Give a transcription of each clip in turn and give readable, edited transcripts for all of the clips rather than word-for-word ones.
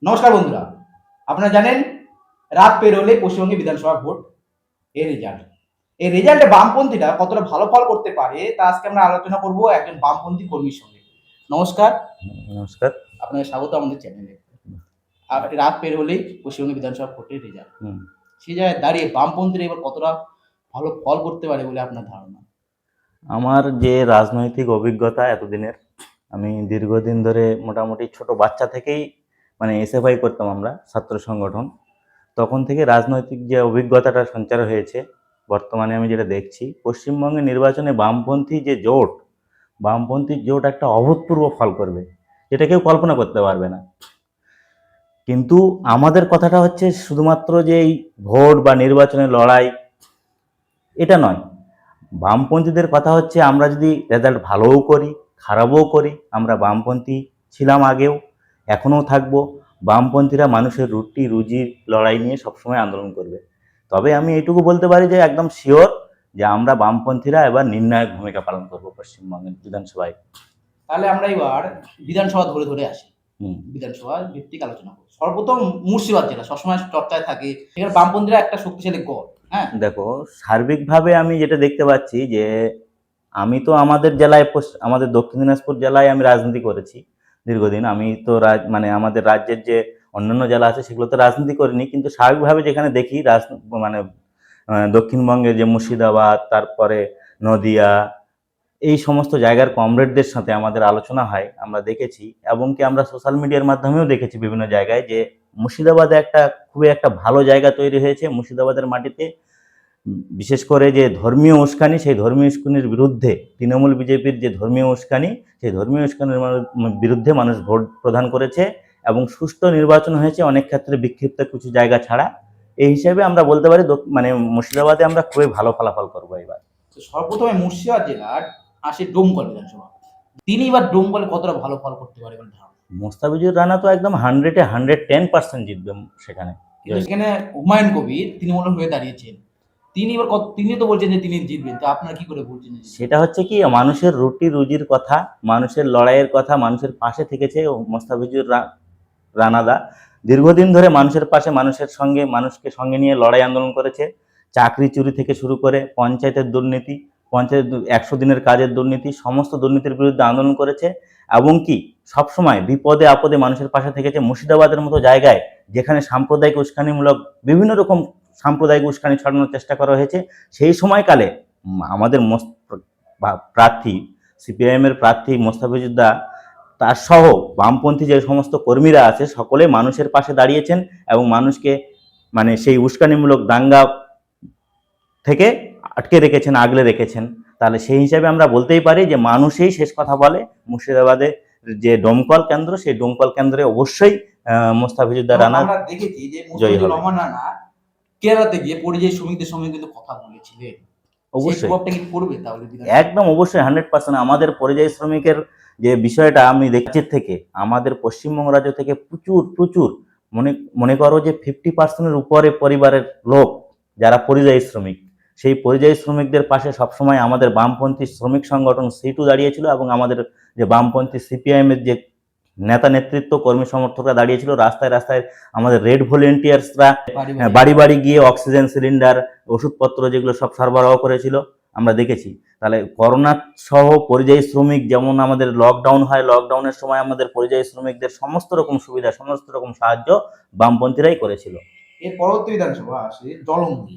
নমস্কার বন্ধুরা, আপনারা জানেন রাত পেরোলে পশ্চিমবঙ্গে বিধানসভা ভোট এর রেজাল্ট। এই রেজাল্টে বামপন্থীরা কতটা ভালো ফল করতে পারে তা আজকে আমরা আলোচনা করব একজন বামপন্থী কর্মীর সঙ্গে। নমস্কার, নমস্কার। আপনাকে স্বাগত আমাদের চ্যানেলে। রাত পেরোলেই পশ্চিমবঙ্গে বিধানসভা ভোটের রেজাল্ট। সেই জায়গায় দাঁড়িয়ে বামপন্থীরা এবার কতটা ভালো ফল করতে পারে বলে আপনার ধারণা? আমার যে রাজনৈতিক অভিজ্ঞতা এতদিনের, আমি দীর্ঘদিন ধরে মোটামুটি ছোট বাচ্চা থেকেই এসএফআই করতাম আমরা, ছাত্র সংগঠন। তখন থেকে রাজনৈতিক যে অভিজ্ঞতাটা সঞ্চার হয়েছে, বর্তমানে আমি যেটা দেখছি পশ্চিমবঙ্গে নির্বাচনে বামপন্থী জোট একটা অভূতপূর্ব ফল করবে, যেটা কেউ কল্পনা করতে পারবে না। কিন্তু আমাদের কথাটা হচ্ছে শুধুমাত্র যে এই ভোট বা নির্বাচনের লড়াই, এটা নয়। বামপন্থীদের কথা হচ্ছে আমরা যদি রেজাল্ট ভালোও করি খারাপও করি, আমরা বামপন্থী ছিলাম আগেও, এখনও থাকবো। বামপন্থীরা মানুষের রুটি রুজির লড়াই নিয়ে সবসময় আন্দোলন করবে। তবে আমি এইটুকু বলতে পারি যে একদম শিওর যে আমরা বামপন্থীরা এবার নির্ণায়ক ভূমিকা পালন করব পশ্চিমবঙ্গের বিধানসভায়। তাহলে আমরা এবার বিধানসভা ধরে ধরে আসি। বিধানসভা ভিত্তিক আলোচনা করব। সর্বপ্রথম মুর্শিদাবাদ জেলা সবসময় চর্চায় থাকে, এখানে বামপন্থীরা একটা শক্তিশালী গড়। হ্যাঁ, দেখো, সার্বিকভাবে আমি যেটা দেখতে পাচ্ছি যে আমি তো আমাদের জেলায়, আমাদের দক্ষিণ দিনাজপুর জেলায় আমি রাজনীতি করেছি দীর্ঘদিন। আমি তো আমাদের রাজ্যের যে অন্যান্য জেলা আছে সেগুলোতে রাজনীতি করিনি, কিন্তু স্বাভাবিকভাবে যেখানে দেখি মানে দক্ষিণবঙ্গে যে মুর্শিদাবাদ, তারপরে নদিয়া, এই সমস্ত জায়গার কমরেডদের সাথে আমাদের আলোচনা হয়, আমরা দেখেছি এবং কি আমরা সোশ্যাল মিডিয়ার মাধ্যমেও দেখেছি বিভিন্ন জায়গায় যে মুর্শিদাবাদে খুবই একটা ভালো জায়গা তৈরি হয়েছে। মুর্শিদাবাদের মাটিতে বিশেষ করে যে ধর্মীয় উস্কানি, সেই ধর্মীয় উস্কানির বিরুদ্ধে তৃণমূল বিজেপির যে ধর্মীয় উস্কানি, সেই ধর্মীয় উস্কানির বিরুদ্ধে মানুষ ভোট প্রদান করেছে এবং সুষ্ঠু নির্বাচন হয়েছে, অনেক ক্ষেত্রে বিক্ষিপ্ত কিছু জায়গা ছাড়া। এই হিসাবে আমরা বলতে পারি মুর্শিদাবাদে আমরা খুবই ভালো ফলাফল করবো এবার। সর্বপ্রথমে মুর্শিদাবাদ জেলার আসে ডোমকল বিধানসভা। তিনি এবার ডোমকলে কতটা ভালো ফল করতে পারে বলে ধারণা? মোস্তাফিজুর রানা তো একদম 110% জিতবে সেখানে। সেখানে হুমায়ুন কবির তৃণমূলের হয়ে দাঁড়িয়েছেন, তিনি তো বলছেন যে তিনি জিতবেন, তো আপনারা কি করে বলছেন? সেটা হচ্ছে কি, মানুষের রুটি রুজির কথা, মানুষের লড়াইয়ের কথা, মানুষের পাশে থেকেছে মোস্তাফিজুর রানাদা। দীর্ঘদিন ধরে মানুষের পাশে, মানুষের সঙ্গে, মানুষকে সঙ্গে নিয়ে লড়াই আন্দোলন করেছে। চাকরি চুরি থেকে শুরু করে পঞ্চায়েতের দুর্নীতি, 100 দিনের কাজের দুর্নীতি, সমস্ত দুর্নীতির বিরুদ্ধে আন্দোলন করেছে এবং কি সবসময় বিপদে আপদে মানুষের পাশে থেকেছে। মুর্শিদাবাদের মতো জায়গায় যেখানে সাম্প্রদায়িক উস্কানিমূলক বিভিন্ন রকম সাম্প্রদায়িক উস্কানি ছড়ানোর চেষ্টা করা হয়েছে, সেই সময়কালে আমাদের প্রার্থী, সিপিআইএমের প্রার্থী মোস্তাফিজুদ্দা তার সহ বামপন্থী যে সমস্ত কর্মীরা আছে সকলে মানুষের পাশে দাঁড়িয়েছেন এবং মানুষকে সেই উস্কানিমূলক দাঙ্গা থেকে আটকে রেখেছেন, আগলে রেখেছেন। তাহলে সেই হিসাবে আমরা বলতেই পারি যে মানুষই শেষ কথা বলে। মুর্শিদাবাদে যে ডোমকল কেন্দ্র, সেই ডোমকল কেন্দ্রে অবশ্যই মোস্তাফিজুদ্দা রানা দেখেছি যে মুস্তাফিজুর রহমান রানা কেরালাতে গিয়ে পরিযায়ী শ্রমিকদের সঙ্গে কিন্তু কথা বলেছিলেন। অবশ্যই কি করবে তাহলে? একদম অবশ্যই 100%। আমাদের পরিযায়ী শ্রমিকের যে বিষয়টা আমি দেখছি থেকে, আমাদের পশ্চিমবঙ্গ রাজ্য থেকে প্রচুর মনে করো যে 50%-এর উপরে পরিবারের লোক যারা পরিযায়ী শ্রমিক, সেই পরিযায়ী শ্রমিকদের পাশে সবসময় আমাদের বামপন্থী শ্রমিক সংগঠন সিটু দাঁড়িয়েছিল এবং আমাদের যে বামপন্থী সিপিআইএমের যে নেতা নেতৃত্ব, কর্মী সমর্থকরা দাঁড়িয়েছিল। রাস্তায় রাস্তায় আমাদের রেড ভলেন্টিয়ার্সরা বাড়ি বাড়ি গিয়ে অক্সিজেন সিলিন্ডার, ওষুধপত্র যেগুলো সব সরবরাহ করেছিল, আমরা দেখেছি। তাহলে করোনা সহ পরিযায়ী শ্রমিক, যেমন আমাদের লকডাউন হয়, লকডাউনের সময় আমাদের পরিযায়ী শ্রমিকদের সমস্ত রকম সুবিধা, সমস্ত রকম সাহায্য বামপন্থীরাই করেছিল। এর পরবর্তী বিধানসভা আসে জলঙ্গি।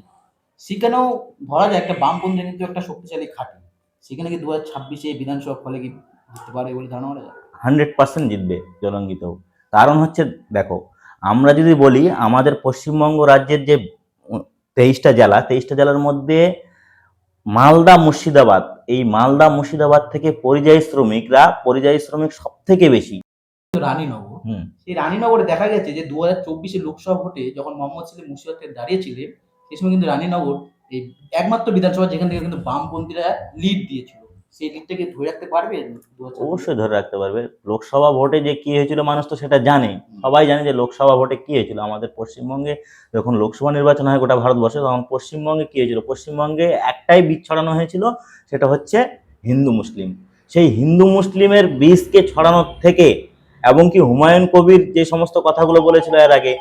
সেখানেও ধরা যায় একটা বামপন্থী কিন্তু একটা শক্তিশালী ঘাঁটি। সেখানে কি 2026-এ বিধানসভা ফলে কি জিততে পারে বলে ধারণা করা যায়? 100% জিতবে জলঙ্গিতেও। কারণ হচ্ছে, দেখো, আমরা যদি বলি আমাদের পশ্চিমবঙ্গ রাজ্যের যে 23টা জেলার মধ্যে মালদা মুর্শিদাবাদ, এই মালদা মুর্শিদাবাদ থেকে পরিযায়ী শ্রমিক সব থেকে বেশি। রানীনগর, এই রানীনগরে দেখা গেছে যে 2024-এ লোকসভা ভোটে যখন মোহাম্মদ সেলিম মুর্শিদাবাদ থেকে দাঁড়িয়েছিলেন, সেই সময় কিন্তু রানীনগর এই একমাত্র বিধানসভা যেখান থেকে কিন্তু বামপন্থীরা লিড দিয়েছিল। সেই লিডটাকে ধরে রাখতে পারবে? অবশ্যই ধরে রাখতে পারবে। লোকসভা ভোটে যে কি হয়েছিল মানুষ তো সেটা জানে, সবাই জানে যে লোকসভা ভোটে কি হয়েছিল। আমাদের পশ্চিমবঙ্গে যখন লোকসভা নির্বাচন হয় গোটা ভারতবর্ষে, তখন পশ্চিমবঙ্গে কি হয়েছিল, পশ্চিমবঙ্গে একটাই বীজ ছড়ানো হয়েছিল, সেটা হচ্ছে হিন্দু মুসলিম। সেই হিন্দু মুসলিমের বীজকে ছড়ানোর থেকে এবং কি হুমায়ুন কবির যে সমস্ত কথাগুলো বলেছিল এর আগে,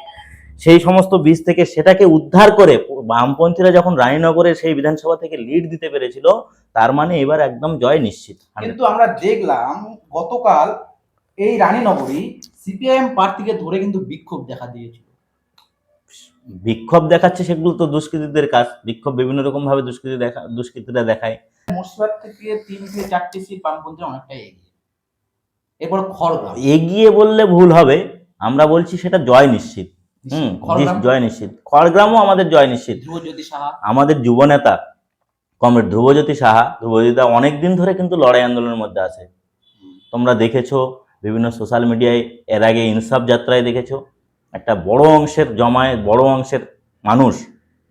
সেই সমস্ত বীজ থেকে সেটাকে উদ্ধার করে বামপন্থীরা যখন রানীনগরে সেই বিধানসভা থেকে লিড দিতে পেরেছিল, তার মানে এবার একদম জয় নিশ্চিত। কিন্তু আমরা দেখলাম গতকাল এই রানীনগরী সিপিআইএম প্রার্থীকে ধরে কিন্তু বিক্ষোভ দেখা দিয়েছিল। বিক্ষোভ দেখাচ্ছে, সেগুলো তো দুষ্কৃতীদের কাজ। বিক্ষোভ বিভিন্ন রকম ভাবে দুষ্কৃতীরা দেখায়। মুর্শিদাবাদ থেকে 3 থেকে 4টি সিট বামপন্থীরা অনেকটাই এগিয়ে। এরপর খড়গ্রাম, এগিয়ে বললে ভুল হবে, আমরা বলছি সেটা জয় নিশ্চিত। খড়গ্রাম, জয় নিশ্চিত। খড়গ্রামও আমাদের জয় নিশ্চিত। ধ্রুবজ্যোতি সাহা, আমাদের যুব নেতা কমরেড ধ্রুবজ্যোতি সাহা, ধ্রুবজ্যোতিদা অনেকদিন ধরে কিন্তু লড়াই আন্দোলনের মধ্যে আছে। তোমরা দেখেছো বিভিন্ন সোশ্যাল মিডিয়ায়, এর আগে ইনসাফ যাত্রায় দেখেছো, একটা বড় অংশের মানুষ,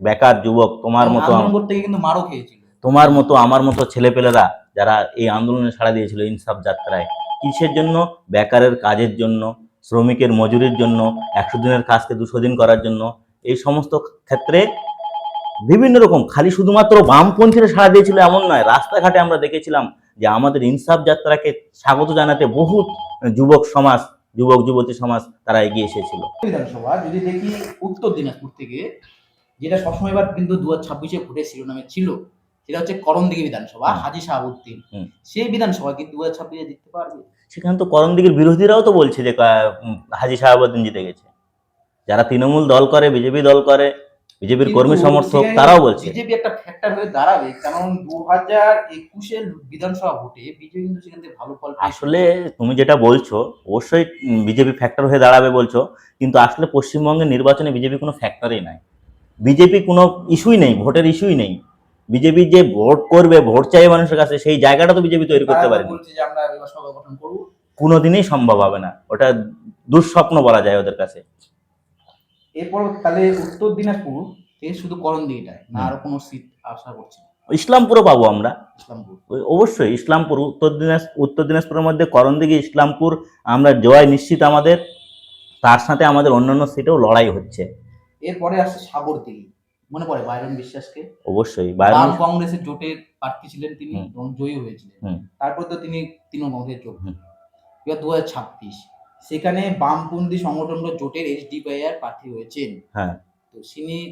বেকার যুবক, তোমার মতো আন্দোলন করতে গিয়ে কিন্তু মারও খেয়েছিল। তোমার মতো আমার মতো ছেলেপেলেরা যারা এই আন্দোলনে সাড়া দিয়েছিল ইনসাফ যাত্রায়, কিসের জন্য? বেকারের কাজের জন্য, শ্রমিকের মজুরির জন্য, 100 দিনের কাজকে 200 দিন করার জন্য। এই সমস্ত ক্ষেত্রে বিভিন্ন রকম, খালি শুধুমাত্র বামপন্থীরা সাড়া দিয়েছিল এমন নয়, রাস্তাঘাটে আমরা দেখেছিলাম যে আমাদের ইনসাফ যাত্রাকে স্বাগত জানাতে বহুত যুবক সমাজ, যুবক যুবতী সমাজ তারা এগিয়ে এসেছিল। বিধানসভা যদি দেখি উত্তর দিনাজপুর থেকে, যেটা সবসময় এবার কিন্তু 2026-এ ভোটের শিরোনামে ছিল, সেটা হচ্ছে করণদিঘি বিধানসভা, হাজী শাহাবুদ্দিন। সেই বিধানসভা কি 2026-এ জিততে পারবে? সেখানে তো করণদিঘির বিরোধীরাও তো বলছে যে হাজী শাহাবুদ্দিন জিতে গেছে। যারা তৃণমূল দল করে, বিজেপি দল করে, বিজেপির কর্মী সমর্থক, তারাও বলছে বিজেপি একটা ফ্যাক্টর হয়ে দাঁড়াবে, কারণ 2021-এর বিধানসভা ভোটে বিজেপি কিন্তু সেখান থেকে ভালো ফল পেয়েছে। আসলে তুমি যেটা বলছো অবশ্যই বিজেপি ফ্যাক্টর হয়ে দাঁড়াবে বলছো, কিন্তু আসলে পশ্চিমবঙ্গের নির্বাচনে বিজেপি কোনো ফ্যাক্টরই নাই। বিজেপি কোনো ইস্যুই নেই, ভোটের ইস্যুই নেই। বিজেপি যে ভোট করবে, ভোট চাই মানুষের কাছে, সেই জায়গাটা তো বিজেপি তৈরি করতে পারেনি। বলছে যে আমরা এবার সভা গঠন করব, কোনোদিনই সম্ভব হবে না, ওটা দুঃস্বপ্ন বলা যায় ওদের কাছে। এরপর তাহলে উত্তর দিনাজপুর থেকে শুধু করণদিঘিটায় না আরো কোনো সিট আশা করছে? ইসলামপুরও পাবো আমরা, ইসলামপুর অবশ্যই। ইসলামপুর, উত্তর দিনাজপুরের মধ্যে করণদিঘি, ইসলামপুর আমরা জয় নিশ্চিত আমাদের। তার সাথে আমাদের অন্যান্য সিটেও লড়াই হচ্ছে। এরপরে আসছে সাগরদিঘি, মনে পড়ে বাইরন বিশ্বাসকে? অবশ্যই বাম কংগ্রেসের জোটের প্রার্থী ছিলেন তিনি এবং জয়ী হয়েছিলেন। তারপর তো তিনি তৃণমূল কংগ্রেসের জোট। এবার 2026 সেখানে বামপন্থী সংগঠনগুলো জোটের এসডিপিআই প্রার্থী হয়েছেন। হ্যাঁ, তো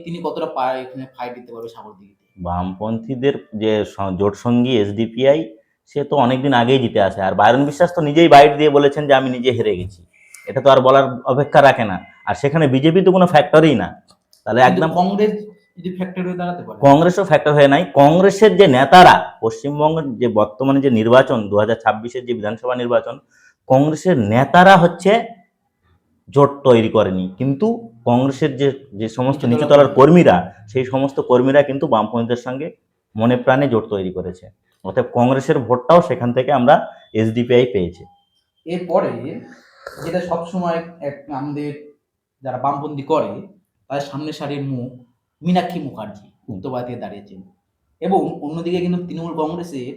তিনি কতটা এখানে ফাইট দিতে পারবে সাগরদিঘিতে? বামপন্থীদের যে জোট সঙ্গী এসডিপিআই, সে তো অনেকদিন আগেই জিতে আসে। আর বাইরন বিশ্বাস তো নিজেই বাইট দিয়ে বলেছেন যে আমি নিজে হেরে গেছি, এটা তো আর বলার অপেক্ষা রাখে না। আর সেখানে বিজেপি তো কোনো ফ্যাক্টরই না, তাহলে একদম কংগ্রেস যদি ফ্যাক্টর হয়ে দাঁড়াতে পারে। কংগ্রেসও ফ্যাক্টর হয়ে নাই। কংগ্রেসের যে নেতারা, পশ্চিমবঙ্গের যে বর্তমানে যে নির্বাচন 2026-এর যে বিধানসভা নির্বাচন, কংগ্রেসের নেতারা হচ্ছে জোট তৈরি করেনি, কিন্তু কংগ্রেসের যে যে সমস্ত নিচুতলার কর্মীরা, সেই সমস্ত কর্মীরা কিন্তু বামপন্থীদের সঙ্গে মনে প্রাণে জোট তৈরি করেছে। অর্থাৎ কংগ্রেসের ভোটটাও সেখান থেকে আমরা এসডিপিআই পেয়েছি। এরপরে যেটা সবসময় আমাদের যারা বামপন্থী করে, তাদের সামনে সারির মুখ মীনাক্ষী মুখার্জি উত্তরপাড়া থেকে দাঁড়িয়েছেন, এবং অন্যদিকে কিন্তু তৃণমূল কংগ্রেসের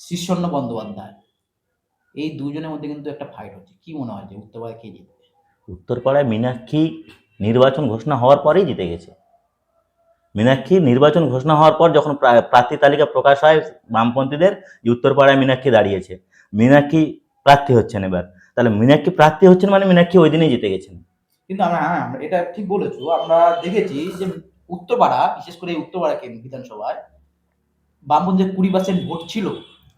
শীর্ষণ্য বন্দ্যোপাধ্যায়। এই দুজনের মধ্যে কিন্তু একটা ফাইট হচ্ছে। কি মনে হয় যে উত্তরপাড়ায় কে জিতবে? উত্তরপাড়ায় মীনাক্ষী নির্বাচন ঘোষণা হওয়ার পরেই জিতে গেছে। মীনাক্ষী নির্বাচন ঘোষণা হওয়ার পর যখন প্রার্থী তালিকা প্রকাশ হয় বামপন্থীদের, যে উত্তরপাড়ায় মীনাক্ষী দাঁড়িয়েছে, মীনাক্ষী প্রার্থী হচ্ছেন এবার, তাহলে মীনাক্ষী প্রার্থী হচ্ছেন মানে মীনাক্ষী ওই দিনেই জিতে গেছেন। কিন্তু আমরা এটা ঠিক বলেছো, আমরা দেখেছি যে উত্তরপাড়া, বিশেষ করে উত্তরপাড়া বিধানসভায় বামপন্থীর 20% ভোট ছিল,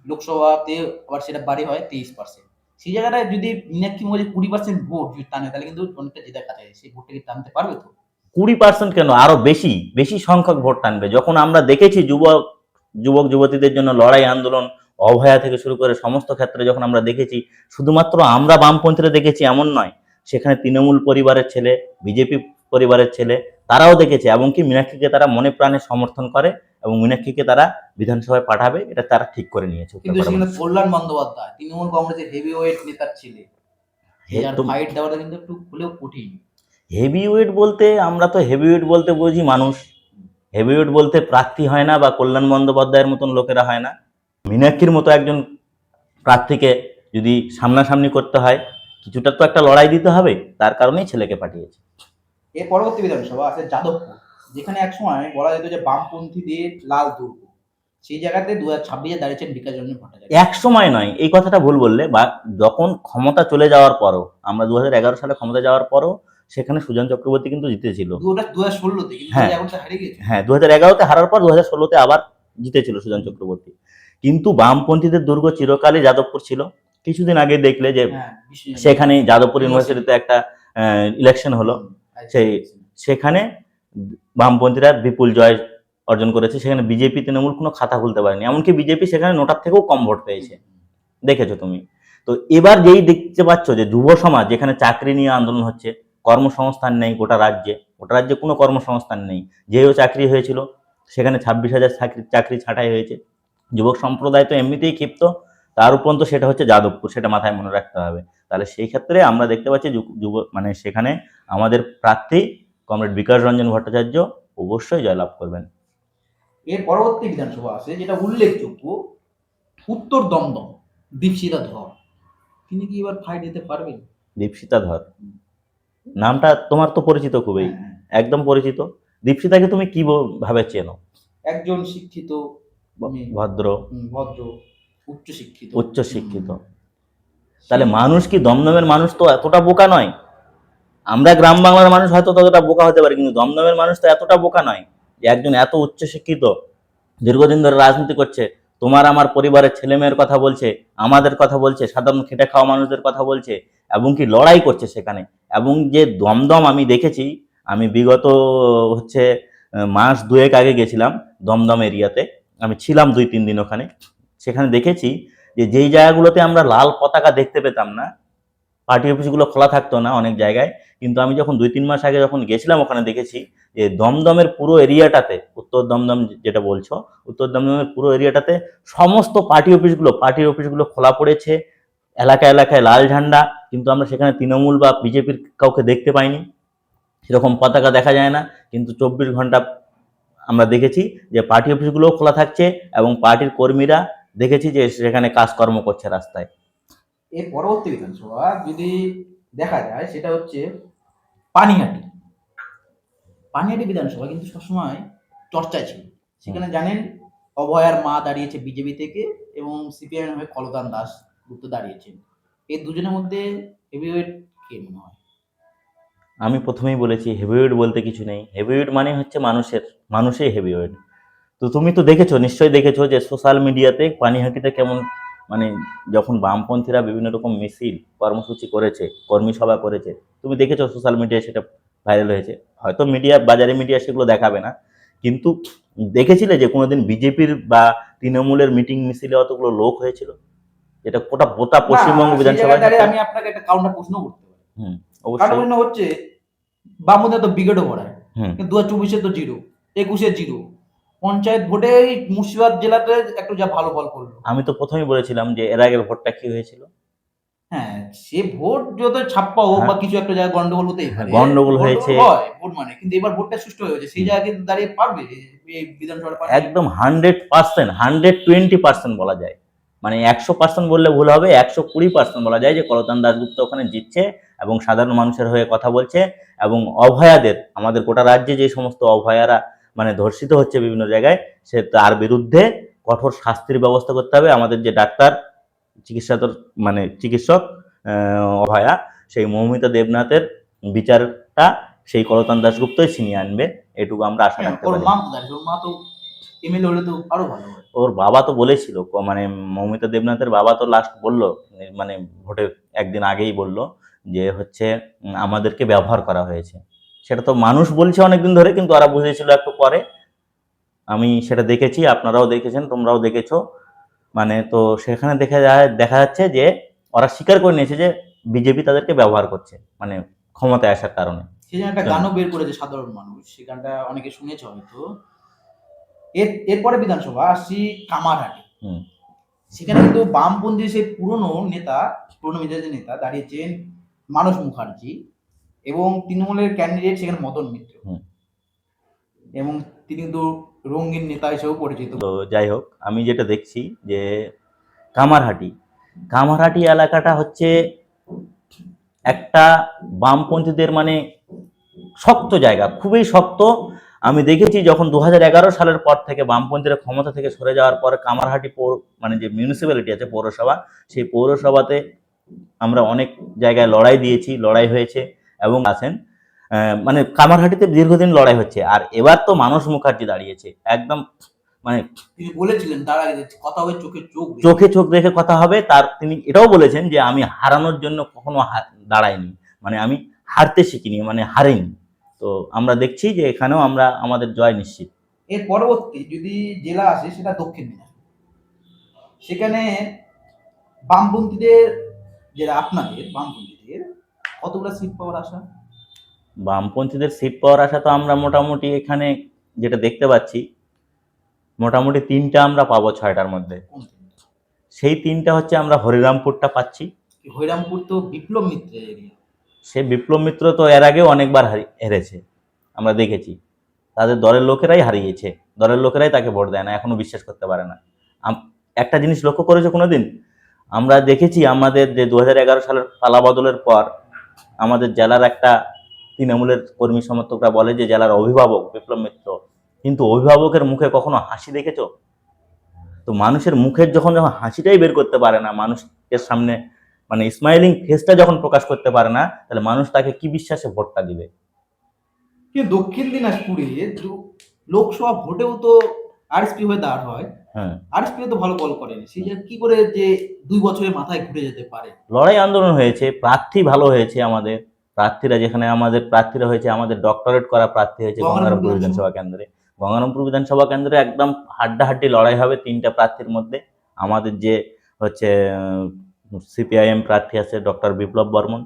লোকসভাতে আবার সেটা বাড়ি হয় 23%। সেই জায়গাটায় যদি মীনাক্ষী মুখার্জি 20% ভোট যদি টানে, তাহলে কিন্তু অনেকটা জেতার কাছাকাছি। সেই ভোটটা কি টানতে পারবে তো? 20% কেন, আরো বেশি বেশি সংখ্যক ভোট টানবে। যখন আমরা দেখেছি যুবক যুবতীদের জন্য লড়াই আন্দোলন, অভয়া থেকে শুরু করে সমস্ত ক্ষেত্রে যখন আমরা দেখেছি, শুধুমাত্র আমরা বামপন্থীরা দেখেছি এমন নয়, সেখানে তৃণমূল পরিবারের ছেলে, বিজেপি পরিবারের ছেলে, তারাও দেখেছে। এবং কি মীনাক্ষীকে তারা মনে প্রাণে সমর্থন করে এবং মীনাক্ষীকে তারা বিধানসভায় পাঠাবে, এটা তারা ঠিক করে নিয়েছে। কিন্তু সেখানে কল্যাণ বন্দ্যোপাধ্যায় তৃণমূল কংগ্রেসের হেভিওয়েট নেতার ছেলে, ফাইট দেওয়াটা কিন্তু একটু হলেও কঠিন। হেভিওয়েট বলতে আমরা তো হেভিওয়েট বলতে বুঝি মানুষ, হেভিওয়েট বলতে প্রার্থী হয় না বা কল্যাণ বন্দ্যোপাধ্যায়ের মতন লোকেরা হয় না। মীনাক্ষীর মতো একজন প্রার্থীকে যদি সামনাসামনি করতে হয়, কিছুটা তো একটা লড়াই দিতে হবে, তার কারণেই ছেলেকে পাঠিয়েছে। এর পরবর্তী বিধানসভা আছে যাদবপুর, যেখানে একসময় বলা যেত যে বামপন্থীদের লাল দুর্গ। সেই জায়গাতে 2026-এ দাঁড়িয়েছেন বিকাশ রঞ্জন ভট্টাচার্য। এক সময় নয়, এই কথাটা ভুল বললে, বা যখন ক্ষমতা চলে যাওয়ার পরও, আমরা 2011 সালে ক্ষমতা যাওয়ার পরও সেখানে সুজন চক্রবর্তী কিন্তু জিতেছিল। ওটা 2016-তে, কিন্তু হ্যাঁ 2011-তে হারিয়ে গেছে। হ্যাঁ, 2011-তে হারার পর 2016-তে আবার জিতেছিল সুজন চক্রবর্তী। কিন্তু বামপন্থীদের দুর্গ চিরকালই যাদবপুর ছিল। কিছুদিন আগে দেখলে যে হ্যাঁ, সেখানে যাদবপুর ইউনিভার্সিটিতে একটা ইলেকশন হলো, সেখানে বামপন্থীরা বিপুল জয় অর্জন করেছে। সেখানে বিজেপি তৃণমূল কোনো খাতা খুলতে পারেনি, এমনকি বিজেপি সেখানে নোটার থেকেও কম ভোট পেয়েছে, দেখেছো তুমি। তো এবার যেই দেখতে পাচ্ছ যে যুব সমাজ, যেখানে চাকরি নিয়ে আন্দোলন হচ্ছে, কর্মসংস্থান নেই গোটা রাজ্যে কোনো কর্মসংস্থান নেই। যেও চাকরি হয়েছিল সেখানে 26,000 চাকরি ছাঁটাই হয়েছে। যুবক সম্প্রদায় তো এমনিতেই ক্ষিপ্ত, তার উপরন্ত সেটা হচ্ছে যাদবপুর, সেটা মাথায় মনে রাখতে হবে। তাহলে সেই ক্ষেত্রে আমরা দেখতে পাচ্ছি যুব মানে সেখানে আমাদের প্রার্থী কমরেড বিকাশ রঞ্জন ভট্টাচার্য অবশ্যই জয়লাভ করবেন। এর পরবর্তী বিধানসভা আছে যেটা উল্লেখযোগ্য, উত্তর দমদম, দীপশিতা ধর। তিনি কি এবার ফাইট দিতে পারবেন? দীপশিতা ধর নামটা তোমার তো পরিচিত খুবই, হ্যাঁ, একদম পরিচিত। দীপশিতাকে তুমি কি ভাবে চেনো? একজন শিক্ষিত, ভদ্র, ভদ্র, উচ্চশিক্ষিত। উচ্চশিক্ষিত। তাহলে মানুষ কি, দমদমের মানুষ তো এতটা বোকা নয়। আমরা গ্রাম বাংলার মানুষ হয়তো ততটা বোকা হতে পারে, কিন্তু দমদমের মানুষ তো এতটা বোকা নয় যে একজন এত উচ্চশিক্ষিত, দীর্ঘদিন ধরে রাজনীতি করছে, তোমার আমার পরিবারের ছেলে মেয়ের কথা বলছে, আমাদের কথা বলছে, সাধারণ খেটে খাওয়া মানুষদের কথা বলছে, এবং কি লড়াই করছে সেখানে। এবং যে দমদম আমি দেখেছি, আমি বিগত হচ্ছে মাস দুয়েক আগে গেছিলাম দমদম এরিয়াতে, আমি ছিলাম 2-3 দিন ওখানে। সেখানে দেখেছি যে যেই জায়গাগুলোতে আমরা লাল পতাকা দেখতে পেতাম না, পার্টি অফিসগুলো খোলা থাকতো না অনেক জায়গায়, কিন্তু আমি যখন 2-3 মাস আগে যখন গেছিলাম ওখানে দেখেছি যে দমদমের পুরো এরিয়াটাতে, উত্তর দমদম যেটা বলছো, উত্তর দমদমের পুরো এরিয়াটাতে সমস্ত পার্টি অফিসগুলো খোলা পড়েছে, এলাকায় এলাকায় লাল ঝান্ডা। কিন্তু আমরা সেখানে তৃণমূল বা বিজেপির কাউকে দেখতে পাইনি, সেরকম পতাকা দেখা যায় না। কিন্তু 24 ঘন্টা আমরা দেখেছি যে পার্টি অফিসগুলোও খোলা থাকছে, এবং পার্টির কর্মীরা দেখেছি যে সেখানে কাজকর্ম করছে রাস্তায়। এর পরবর্তী বিধানসভা যদি দেখা যায় সেটা হচ্ছে পানিহাটি। পানিহাটি বিধানসভা কিন্তু সবসময় চর্চায় ছিল। সেখানে জানেন অভয়ার মা দাঁড়িয়েছে বিজেপি থেকে, এবং সিপিআইএম হয়ে কলকান দাস গুপ্ত দাঁড়িয়েছেন। এই দুজনের মধ্যে হেভিওয়েট কে মনে হয়? আমি প্রথমেই বলেছি হেভিওয়েট বলতে কিছু নেই। হেভিওয়েট মানে হচ্ছে মানুষই হেভিওয়েট। তো তুমি তো দেখেছো, নিশ্চয়ই দেখেছো যে সোশ্যাল মিডিয়াতে পানিহাটিতে কেমন, মানে যখন বামপন্থীরা বিভিন্ন রকম মিছিল কর্মসূচি করেছে, কর্মী সভা করেছে, তুমি দেখেছো সোশ্যাল মিডিয়ায় সেটা ভাইরাল হয়েছে। হয়তো বাজারে মিডিয়া সেগুলো দেখাবে না, কিন্তু দেখেছিলে যে কোনোদিন বিজেপির বা তৃণমূলের মিটিং মিছিলে অতগুলো লোক হয়েছিল? যেটা গোটা পশ্চিমবঙ্গ বিধানসভায়। আমি আপনাকে একটা কাউন্টার প্রশ্ন করতে পারি। অবশ্যই। প্রশ্ন হচ্ছে, বামুদের তো ব্রিগেডও ভরায়, হুম, কিন্তু 2024-এ তো 0, 21-এ 0। পঞ্চায়েত ভোটে মুর্শিদাবাদ জেলাতে একটু যা ভালো ফল করলো। আমি তো প্রথমেই বলেছিলাম যে এর আগের ভোটটা কি হয়েছিল। হ্যাঁ, সে ভোট যত ছাপ্পা হোক বা কিছু একটা জায়গায় গন্ডগোল হতেই পারে, গন্ডগোল হয়েছে, হয় ভোট মানে, কিন্তু এবার ভোটটা সুষ্ঠু হয়েছে, সেই জায়গায় কিন্তু দাঁড়িয়ে পারবে এই বিধানসভা একদম 100%, 120% বলা যায়। মানে 100% বললে ভুল হবে, 120% বলা যায় যে কলতান দাশগুপ্ত ওখানে জিতছে, এবং সাধারণ মানুষের হয়ে কথা বলছে। এবং অভয়াদের, আমাদের গোটা রাজ্যে যে সমস্ত অভয়ারা মানে ধর্ষিত হচ্ছে বিভিন্ন জায়গায়, সে তার বিরুদ্ধে কঠোর শাস্তির ব্যবস্থা করতে হবে। আমাদের যে ডাক্তার, চিকিৎসক অভয়া, সেই মৌমিতা দেবনাথের বিচারটা সেই কলতান দাশগুপ্তই ছিনিয়ে আনবে, এটুকু আমরা আশা রাখতে পারি। ওর বাবা তো বলেছিল, মানে মৌমিতা দেবনাথের বাবা তো লাস্ট বললো, মানে ভোটের একদিন আগেই বললো যে হচ্ছে আমাদেরকে ব্যবহার করা হয়েছে। সেটা তো মানুষ বলছে অনেকদিন ধরে, কিন্তু ওরা বুঝেছিল একটু পরে। আমি সেটা দেখেছি, আপনারাও দেখেছেন, তোমরাও দেখেছো। মানে তো সেখানে দেখা যাচ্ছে যে ওরা স্বীকার করে নিয়েছে যে বিজেপি তাদেরকে ব্যবহার করছে, মানে ক্ষমতায় আসার কারণে। সেই একটা গানও বের করেছে সাধারণ মানুষ, সেই গানটা অনেকে শুনেছে হয়তো। এরপরে বিধানসভা আসছি কামারহাটি। সেখানে কিন্তু বামপন্থী সেই পুরনো মেজাজের নেতা দাঁড়িয়েছেন মানস মুখার্জি, এবং তৃণমূলের ক্যান্ডিডেট সেখানে মদন মিত্র, এবং তিনি কিন্তু রঙিন নেতা হিসেবেও পরিচিত। তো যাই হোক, আমি যেটা দেখছি যে কামারহাটি এলাকাটা হচ্ছে একটা বামপন্থীদের মানে শক্ত জায়গা, খুবই শক্ত। আমি দেখেছি যখন 2011 সালের পর থেকে বামপন্থীরা ক্ষমতা থেকে সরে যাওয়ার পর কামারহাটি মানে যে মিউনিসিপ্যালিটি আছে পৌরসভা, সেই পৌরসভাতে আমরা অনেক জায়গায় লড়াই দিয়েছি, লড়াই হয়েছে এবং আছেন মানে কামারহাটিতে দীর্ঘদিন লড়াই হচ্ছে। আর এবার তো মানস মুখার্জি দাঁড়িয়েছে একদম, মানে তিনি বলেছিলেন তার আগে যে কথা হবে চোখে চোখ রেখে। চোখে চোখ রেখে কথা হবে। তার তিনি এটাও বলেছেন যে আমি হারানোর জন্য কখনো দাঁড়াইনি, মানে আমি হারতে শিখিনি, মানে হারিনি। তো আমরা দেখছি যে এখানেও আমরা আমাদের জয় নিশ্চিত। এর পরবর্তী যদি জেলা আসে সেটা দক্ষিণ দিনাজপুর। সেখানে বামপন্থীদের, যেটা আপনাদের বামপন্থীদের কতগুলো সিট পাওয়ার আশা? বামপন্থীদের সিট পাওয়ার আশা তো আমরা মোটামুটি এখানে যেটা দেখতে পাচ্ছি, মোটামুটি 3টা আমরা পাবো 6টার মধ্যে। কোন তিনটা? সেই 3টা হচ্ছে আমরা হরিরামপুরটা পাচ্ছি। হরিরামপুর তো বিপ্লব মিত্রের এরিয়া। সে বিপ্লব মিত্র তো এর আগেও অনেকবার হেরেছে, আমরা দেখেছি। তাদের দলের লোকেরাই হারিয়েছে, দলের লোকেরাই তাকে ভোট দেয় না, এখনো বিশ্বাস করতে পারে না। একটা জিনিস লক্ষ্য করেছো কোনোদিন? আমরা দেখেছি আমাদের যে 2011 সালের পালাবদলের পর আমাদের জেলার একটা তৃণমূলের কর্মী সমর্থকরা বলে যে জেলার অভিভাবক বিপ্লব মিত্র, কিন্তু অভিভাবকের মুখে কখনো হাসি দেখেছো? তো মানুষের মুখের যখন হাসিটাই বের করতে পারে না, মানুষের সামনে মানে স্মাইলিং ফেসটা যখন প্রকাশ করতে পারে না, তাহলে মানুষ তাকে কি বিশ্বাসে ভোটটা দিবে? কিন্তু দক্ষিণ দিনাজপুরে লোকসভা ভোটেও তো আরএসপি হয়ে দাঁড় হয়। হ্যাঁ, আরএসপি তো ভালো কল করেনি, সেই যে কি করে যে 2 বছরের মাথায় ঘুরে যেতে পারে? লড়াই আন্দোলন হয়েছে, প্রার্থী ভালো হয়েছে। আমাদের প্রার্থীরা যেখানে আমাদের প্রার্থীরা হয়েছে, আমাদের ডক্টরেট করা প্রার্থী হয়েছে গঙ্গারামপুর বিধানসভা কেন্দ্রে। গঙ্গারামপুর বিধানসভা কেন্দ্রে একদম হাড্ডাহাড্ডি লড়াই হবে 3টা প্রার্থীর মধ্যে। আমাদের যে হচ্ছে সিপিআইএম প্রার্থী আছে ডক্টর বিপ্লব বর্মন,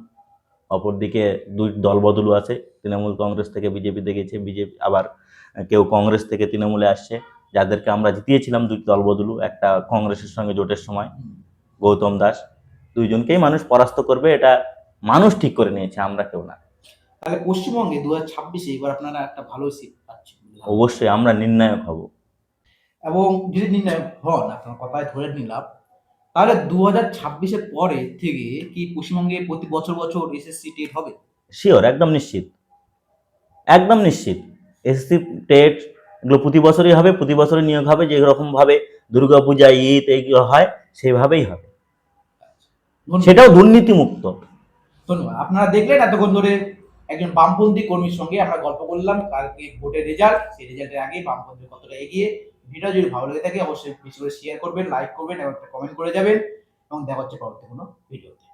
অপরদিকে 2 দলবদলু আছে, তৃণমূল কংগ্রেস থেকে বিজেপিতে গেছে, বিজেপি আবার কেউ কংগ্রেস থেকে তৃণমূলে আসছে, যাদেরকে আমরা জিতিয়েছিলাম 2 দলবদলু একটা কংগ্রেসের সঙ্গে জোটের সময়, গৌতম দাস। 2জনকেই মানুষ পরাস্ত করবে, এটা মানুষ ঠিক করে নিয়েছে, আমরা কেউ না। তাহলে পশ্চিমবঙ্গে 2026-এ এবার আপনারা একটা ভালো সিট পাচ্ছেন। অবশ্যই আমরা নির্ণায়ক হব। এবং যদি নির্ণায়ক হন, আপনার কথায় ধরে নিলাম, তাহলে 2026-এর পরে থেকে কি পশ্চিমবঙ্গে প্রতি বছর বছর এসএসসি টেট হবে? শিওর, একদম নিশ্চিত, একদম নিশ্চিত। এসএসসি টেট এগুলো প্রতি বছরই হবে, প্রতি বছরই নিয়োগ হবে, যেরকম ভাবে দুর্গাপূজা, ঈদ এইগুলো হয় সেইভাবেই হবে, সেটাও দুর্নীতিমুক্ত। ধন্যবাদ। আপনারা দেখলেন এতক্ষণ ধরে একজন বামপন্থী কর্মীর সঙ্গে আমরা গল্প করলাম কালকে ভোটের রেজাল্ট, সেই রেজাল্টের আগে বামপন্থী কতটা এগিয়ে। ভিডিও যদি ভালো লেগে থাকে অবশ্যই বেশি করে শেয়ার করবেন, লাইক করবেন এবং একটা কমেন্ট করে যাবেন, এবং দেখা হচ্ছে পরবর্তী কোনো ভিডিওতে।